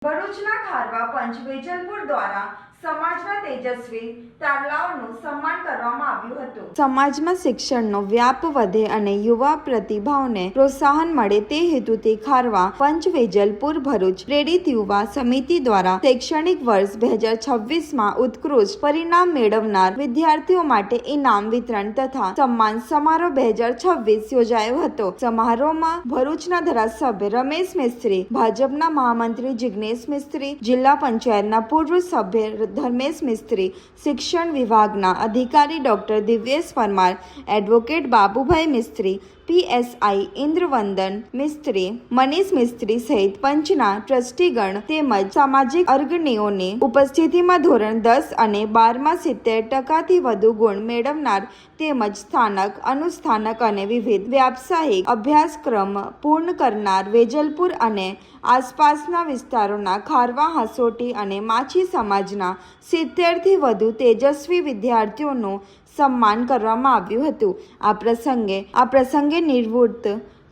ભરૂચના ખારવા પંચ વેજલપુર દ્વારા સમાજના તેજસ્વી તારલાઓનું સન્માન કરવામાં આવ્યું હતું। સમાજમાં શિક્ષણનો વ્યાપ વધે અને યુવા પ્રતિભાઓને પ્રોત્સાહન મળે તે હેતુથી ખારવા પંચ વેજલપુર ભરૂચ પ્રેરિત યુવા સમિતિ દ્વારા શૈક્ષણિક વર્ષ 2026માં ઉત્કૃષ્ટ પરિણામ મેળવનાર વિદ્યાર્થીઓ માટે ઇનામ વિતરણ તથા સન્માન સમારોહ 2026 યોજાયો હતો। સમારોહમાં ભરૂચના ધારાસભ્ય રમેશ મિસ્ત્રી, ભાજપના મહામંત્રી જિગ્નેશ મિસ્ત્રી, જિલ્લા પંચાયતના પૂર્વ સભ્ય ધર્મેશ મિસ્ત્રી, શિક્ષણ વિભાગના અધિકારી ડોક્ટર દિવ્યેશ પરમાર, એડવોકેટ બાબુભાઈ મિસ્ત્રી, PSI ઇન્દ્રવંદન મિસ્ત્રી, મનીષ મિસ્ત્રી સહિત પંચના ટ્રસ્ટીગણ તેમજ સામાજિક અગ્રણીઓની ઉપસ્થિતિમાં ધોરણ 10 અને 12માં 70% વધુ ગુણ મેળવનાર તેમજ સ્થાનક, અનુસ્થાનક અને વિવિધ વ્યાવસાયિક અભ્યાસક્રમ પૂર્ણ કરનાર વેજલપુર અને આસપાસના વિસ્તારોના ખારવા, હાસોટી અને માછી સમાજના 70થી વધુ તેજસ્વી વિદ્યાર્થીઓનું સન્માન કરવામાં આવ્યું હતું। આ પ્રસંગે નિવૃત્ત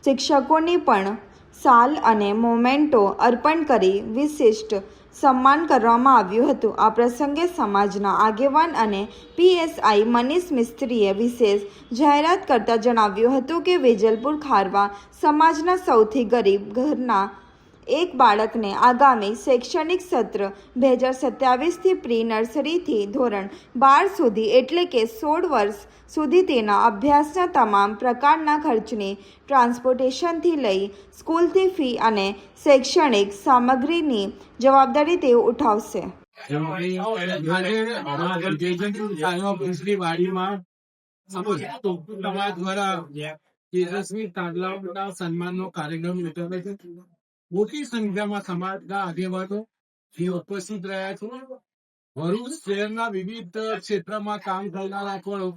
શિક્ષકોની પણ શાલ અને મોમેન્ટો અર્પણ કરી વિશિષ્ટ સન્માન કરવામાં આવ્યું હતું। આ પ્રસંગે સમાજના આગેવાન અને PSI મનીષ મિસ્ત્રીએ વિશેષ જાહેરાત કરતા જણાવ્યું હતું કે વેજલપુર ખારવા સમાજના સૌથી ગરીબ ઘરના એક બાળકને આગામી શૈક્ષણિક સત્ર 2027થી પ્રી નર્સરીથી ધોરણ 12 સુધી એટલે કે 16 વર્ષ સુધી તેના અભ્યાસના તમામ પ્રકારના ખર્ચની ટ્રાન્સપોર્ટેશનથી લઈ સ્કૂલની ફી અને શૈક્ષણિક સામગ્રીની જવાબદારી તેઓ ઉઠાવશે। સન્માનનો કાર્યક્રમ યોજાયો છે। મોટી સંખ્યામાં સમાજના આગેવાનો જે ઉપસ્થિત રહ્યા છે। ભરૂચ શહેરના વિવિધ ક્ષેત્રમાં કામ કરનારા પણ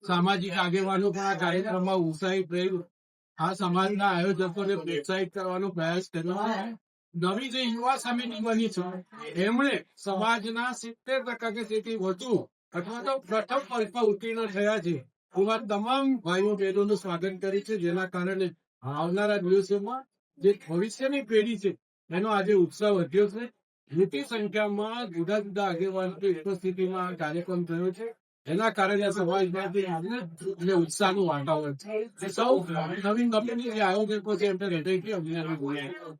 સામાજિક આગેવાનો પણ આ કાર્યક્રમમાં ઉત્સાહિત રહી આ સમાજના આયોજકોને પ્રોત્સાહિત કરવાનો પ્રયાસ કર્યો। નવી જે યુવા સમિતિ બની છે એમણે સમાજના 70% કે તેથી વધુ અથવા તો પ્રથમ વર્ષમાં ઉત્તીર્ણ થયા છે એવા તમામ ભાઈઓ બહેનોનું સ્વાગત કર્યું છે, જેના કારણે આવનારા દિવસોમાં જે ભવિષ્યની પેઢી છે એનો આજે ઉત્સાહ વધ્યો છે। મોટી સંખ્યામાં જુદા જુદા આગેવાનોની ઉપસ્થિતિમાં કાર્યક્રમ થયો છે, એના કારણે સમાજમાંથી ઉત્સાહનું વાતાવરણ છે। સૌ નવીન કંપની જે આયોજકો છે એમને હૃદયથી અભિનંદન બોલ્યા।